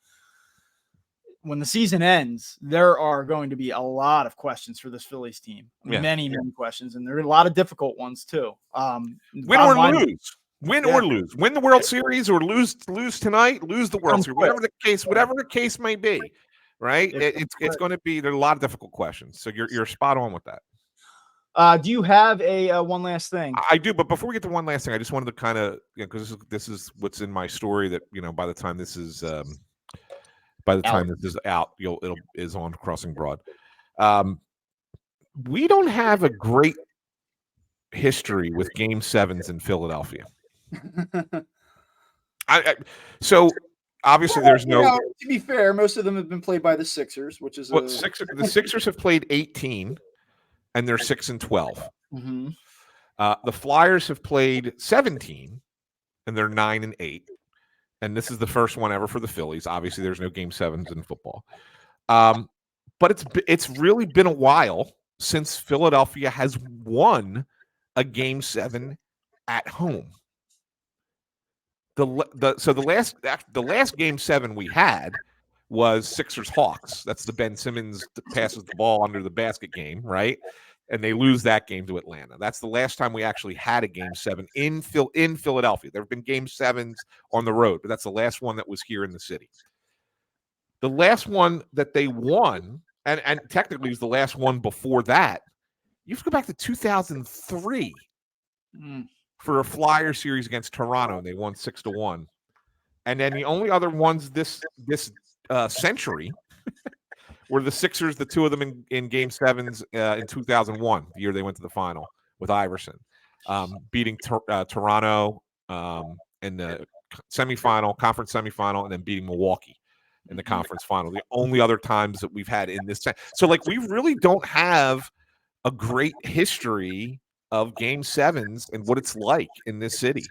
Speaker 1: when the season ends, there are going to be a lot of questions for this Phillies team.
Speaker 2: Yeah.
Speaker 1: Many questions, and there are a lot of difficult ones too.
Speaker 2: Win or lose. Win or lose. Win the World Series or lose tonight, lose the World Series. Whatever the case may be, right? It's going to be, there are a lot of difficult questions. So you're spot on with that.
Speaker 1: Do you have a one last thing?
Speaker 2: I do, but before we get to one last thing, I just wanted to kind of, because this is what's in my story that, by the time this is out, it is on Crossing Broad. We don't have a great history with Game 7s in Philadelphia. So obviously there's no.
Speaker 1: To be fair, most of them have been played by the Sixers, which is
Speaker 2: the Sixers have played 18, and they're 6-12.
Speaker 1: Mm-hmm.
Speaker 2: The Flyers have played 17, and they're 9-8. And this is the first one ever for the Phillies. Obviously, there's no Game 7s in football, but it's really been a while since Philadelphia has won a Game 7 at home. The last Game 7 we had was Sixers Hawks. That's the Ben Simmons passes the ball under the basket game, right? And they lose that game to Atlanta. That's the last time we actually had a Game 7 in Philadelphia. There have been Game 7s on the road, but that's the last one that was here in the city. The last one that they won, and technically was the last one before that, you have to go back to 2003 for a Flyer series against Toronto, and they won 6-1. And then the only other ones this century were the Sixers, the two of them in Game 7s in 2001, the year they went to the final with Iverson, beating Toronto in the conference semifinal, and then beating Milwaukee in the conference final. The only other times that we've had in this. So, we really don't have a great history of Game 7s and what it's like in this city.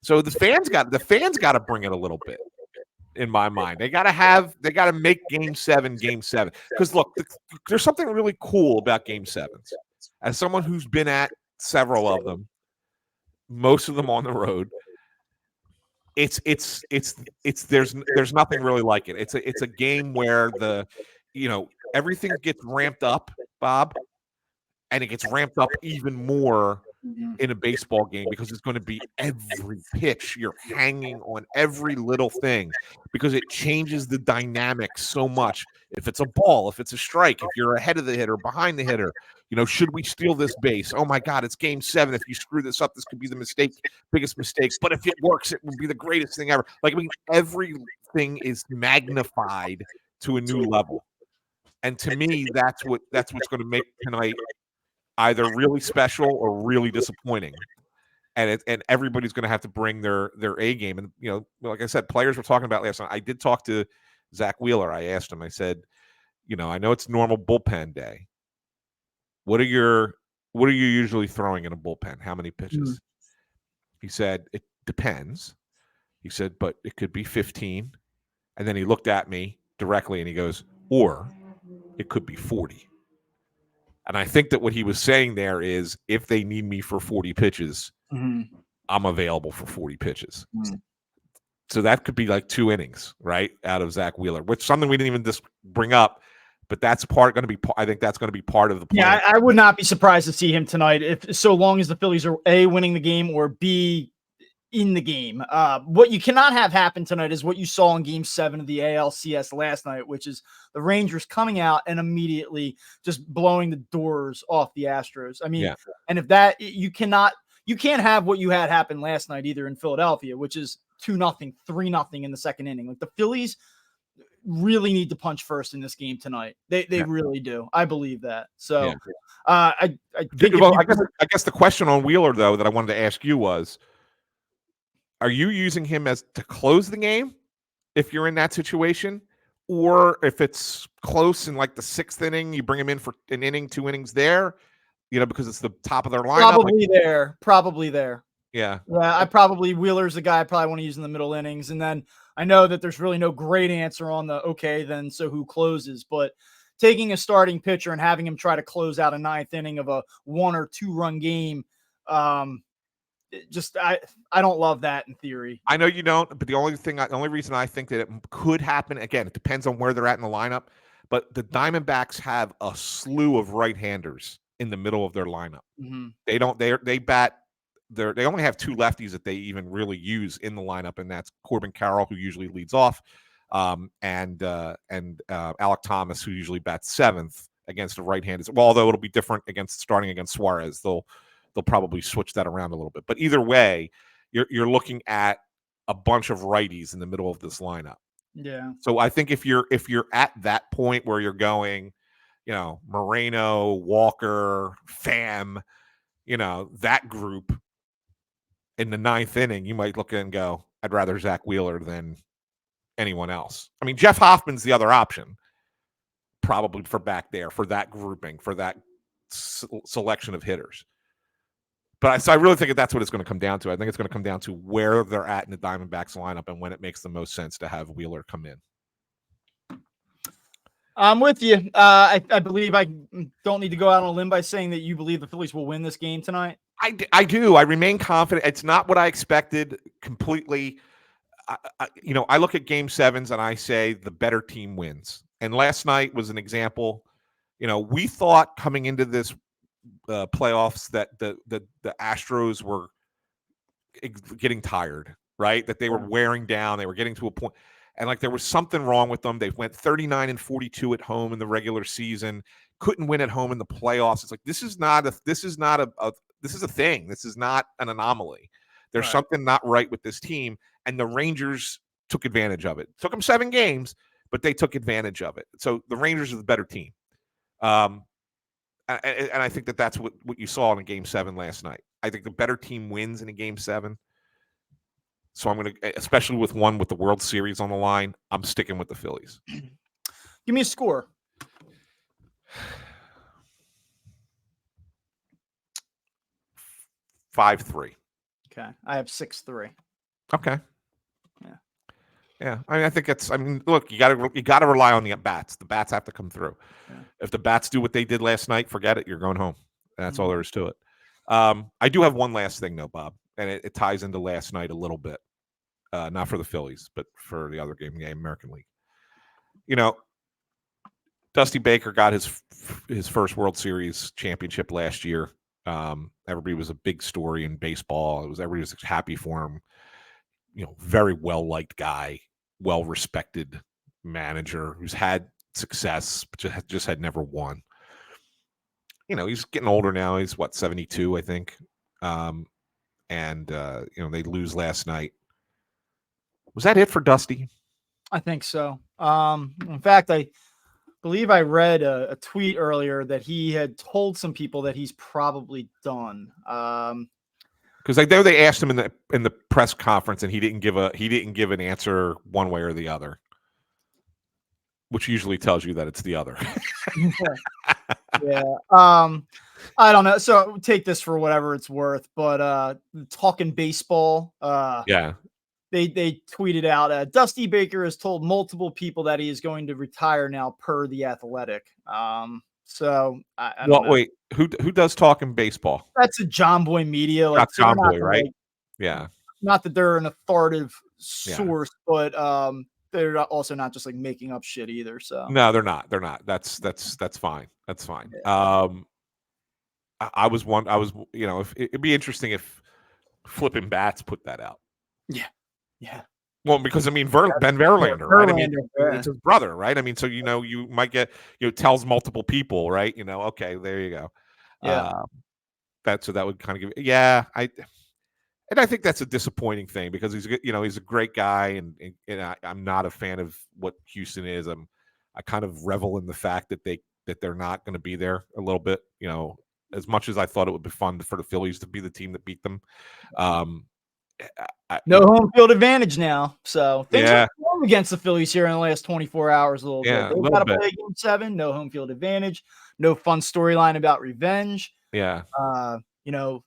Speaker 2: So the fans got to bring it a little bit. In my mind, they got to make Game 7 Game 7. Because look, there's something really cool about Game 7s. As someone who's been at several of them, most of them on the road, it's there's nothing really like it. It's a game where everything gets ramped up, Bob, and it gets ramped up even more in a baseball game, because it's going to be every pitch. You're hanging on every little thing, because it changes the dynamic so much. If it's a ball, if it's a strike, if you're ahead of the hitter, behind the hitter, should we steal this base? Oh my God, it's Game 7. If you screw this up, this could be the biggest mistake. But if it works, it will be the greatest thing ever. Everything is magnified to a new level. And to me, that's what's going to make tonight either really special or really disappointing, and everybody's going to have to bring their A game. And like I said, players were talking about last night. I did talk to Zach Wheeler. I asked him. I said, I know it's normal bullpen day. What are you usually throwing in a bullpen? How many pitches? He said it depends. He said, but it could be 15. And then he looked at me directly and he goes, or it could be 40. And I think that what he was saying there is, if they need me for 40 pitches, I'm available for 40 pitches. So that could be like 2 innings, right, out of Zach Wheeler, which is something we didn't even just bring up, but that's going to be. I think that's going to be part of the plan.
Speaker 1: Yeah, I would not be surprised to see him tonight, so long as the Phillies are A, winning the game, or B, in the game. What you cannot have happen tonight is what you saw in Game 7 of the ALCS last night, which is the Rangers coming out and immediately just blowing the doors off the Astros. I mean, and if that, you can't have what you had happen last night either in Philadelphia, which is 2-0, 3-0 in the second inning. Like, the Phillies really need to punch first in this game tonight. They really do. I believe that. So
Speaker 2: Yeah.
Speaker 1: I think
Speaker 2: Well, I guess the question on Wheeler though that I wanted to ask you was, are you using him as to close the game if you're in that situation? Or if it's close in like the 6th inning, you bring him in for an inning, 2 innings there, because it's the top of their lineup.
Speaker 1: Probably there.
Speaker 2: Yeah.
Speaker 1: Yeah, Wheeler's the guy I probably want to use in the middle innings. And then I know that there's really no great answer on the then so who closes, but taking a starting pitcher and having him try to close out a 9th inning of a 1 or 2 run game, I don't love that in theory.
Speaker 2: I know you don't, but the only reason I think that it could happen, again, it depends on where they're at in the lineup, but the Diamondbacks have a slew of right-handers in the middle of their lineup.
Speaker 1: Mm-hmm.
Speaker 2: They only have 2 lefties that they even really use in the lineup, and that's Corbin Carroll, who usually leads off, and Alek Thomas, who usually bats 7th against the right-handed. Well, although it'll be different starting against Suarez, they'll probably switch that around a little bit. But either way, you're looking at a bunch of righties in the middle of this lineup.
Speaker 1: Yeah.
Speaker 2: So I think if you're at that point where you're going, Moreno, Walker, Pham, that group in the 9th inning, you might look and go, I'd rather Zach Wheeler than anyone else. I mean, Jeff Hoffman's the other option, probably for back there, for that grouping, for that selection of hitters. But I really think that's what it's going to come down to. I think it's going to come down to where they're at in the Diamondbacks lineup and when it makes the most sense to have Wheeler come in.
Speaker 1: I'm with you. I believe I don't need to go out on a limb by saying that you believe the Phillies will win this game tonight.
Speaker 2: I do. I remain confident. It's not what I expected completely. I look at game 7s and I say the better team wins. And last night was an example. We thought coming into this playoffs that the Astros were getting tired, right? That they were wearing down. They were getting to a point, and like there was something wrong with them. They went 39-42 at home in the regular season, couldn't win at home in the playoffs. It's like this is a thing. This is not an anomaly. There's something not right with this team, and the Rangers took advantage of it. Took them 7 games, but they took advantage of it. So the Rangers are the better team. And I think that's what you saw in a game 7 last night. I think the better team wins in a game 7. So I'm going to, especially with one with the World Series on the line, I'm sticking with the Phillies.
Speaker 1: Give me a score.
Speaker 2: 5-3.
Speaker 1: Okay. I have 6-3.
Speaker 2: Okay.
Speaker 1: Yeah.
Speaker 2: Yeah. I think it's, look, you got to rely on the bats. The bats have to come through. Yeah. If the bats do what they did last night, forget it. You're going home. That's all there is to it. I do have one last thing though, Bob, and it ties into last night a little bit. Not for the Phillies, but for the other game, the American League. Dusty Baker got his first World Series championship last year. Everybody was a big story in baseball. Everybody was happy for him. Very well-liked guy, well-respected manager who's had success, but just had never won. He's getting older now. He's 72, I think. They lose last night. Was that it for Dusty?
Speaker 1: I think so. In fact, I believe I read a tweet earlier that he had told some people that he's probably done.
Speaker 2: Because they asked him in the press conference, and he didn't give an answer one way or the other, which usually tells you that it's the other.
Speaker 1: Yeah. I don't know. So take this for whatever it's worth, but talking baseball.
Speaker 2: Yeah.
Speaker 1: They tweeted out, Dusty Baker has told multiple people that he is going to retire now per The Athletic. So I don't know.
Speaker 2: Wait, who does talking baseball?
Speaker 1: That's a John Boy Media.
Speaker 2: Not John Boy, right? Yeah.
Speaker 1: Not that they're an authoritative source, but they're also not just like making up shit either. So
Speaker 2: no, they're not. They're not. That's fine. That's fine. Yeah. If it'd be interesting if Flipping Bats put that out.
Speaker 1: Yeah. Yeah.
Speaker 2: Well, because Ben Verlander, right? It's his brother, right? So you might get tells multiple people, right? Okay, there you go.
Speaker 1: Yeah.
Speaker 2: That would kind of give. Yeah, And I think that's a disappointing thing because he's a great guy, and I'm not a fan of what Houston is. I kind of revel in the fact that they're not going to be there a little bit. As much as I thought it would be fun for the Phillies to be the team that beat them.
Speaker 1: No home field advantage now, so things
Speaker 2: Yeah.
Speaker 1: are warm against the Phillies here in the last 24 hours a little
Speaker 2: Yeah,
Speaker 1: bit.
Speaker 2: a
Speaker 1: They've
Speaker 2: little
Speaker 1: got to
Speaker 2: bit.
Speaker 1: play Game 7, no home field advantage, no fun storyline about revenge.
Speaker 2: Yeah.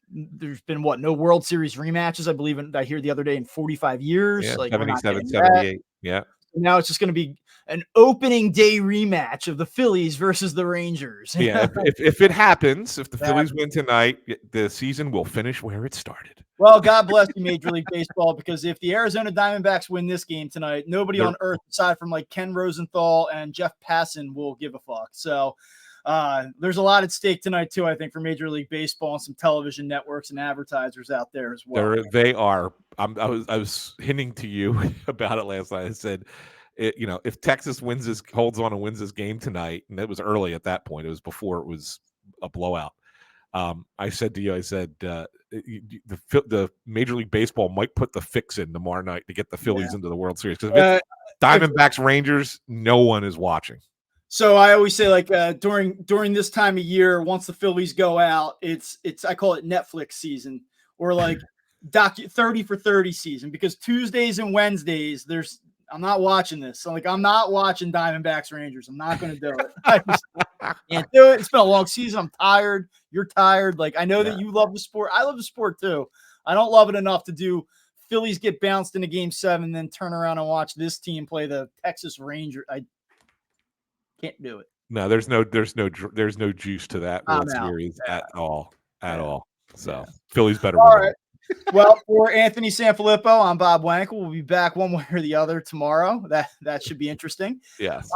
Speaker 1: There's been no World Series rematches, I believe. I hear the other day in 45 years.
Speaker 2: Yeah,
Speaker 1: Like, we're not
Speaker 2: 77,
Speaker 1: getting that.
Speaker 2: 78. Yeah.
Speaker 1: Now it's just going to be an opening day rematch of the Phillies versus the Rangers.
Speaker 2: Yeah. If it happens, if the Phillies win tonight, the season will finish where it started.
Speaker 1: Well, God bless you, Major League Baseball, because if the Arizona Diamondbacks win this game tonight, nobody on earth aside from like Ken Rosenthal and Jeff Passan will give a fuck. So there's a lot at stake tonight too, I think, for Major League Baseball and some television networks and advertisers out there as well.
Speaker 2: They are. I was hinting to you about it last night. I said, if Texas holds on and wins this game tonight, and it was early at that point, it was before it was a blowout. I said to you, the Major League Baseball might put the fix in tomorrow night to get the Phillies into the World Series, because if it's Diamondbacks Rangers, no one is watching.
Speaker 1: So I always say, like, during this time of year, once the Phillies go out, it's I call it Netflix season, or like 30 for 30 season, because Tuesdays and Wednesdays I'm not watching this. So, like, I'm not watching Diamondbacks Rangers. I'm not going to do it. I just can't do it. It's been a long season. I'm tired. You're tired. Like, I know that you love the sport. I love the sport too. I don't love it enough to do Phillies get bounced into Game 7, then turn around and watch this team play the Texas Rangers. I can't do it.
Speaker 2: No, there's no juice to that World Series at all. So Phillies better.
Speaker 1: All right. Well, for Anthony Sanfilippo, I'm Bob Wankel. We'll be back one way or the other tomorrow. That should be interesting.
Speaker 2: Yes.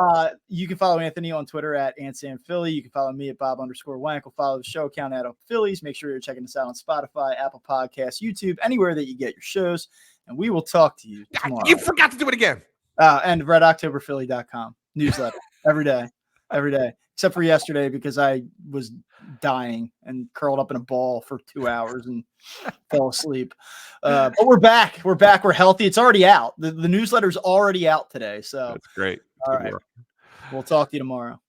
Speaker 1: You can follow Anthony on Twitter at AntSanPhilly. You can follow me at Bob_Wankel. Follow the show account at Phillies. Make sure you're checking us out on Spotify, Apple Podcasts, YouTube, anywhere that you get your shows. And we will talk to you tomorrow.
Speaker 2: You forgot to do it again.
Speaker 1: And RedOctoberPhilly.com newsletter every day, except for yesterday because I was dying and curled up in a ball for 2 hours and fell asleep. But we're back. We're healthy. It's already out. The newsletter's already out today. So
Speaker 2: that's great.
Speaker 1: All right. We'll talk to you tomorrow.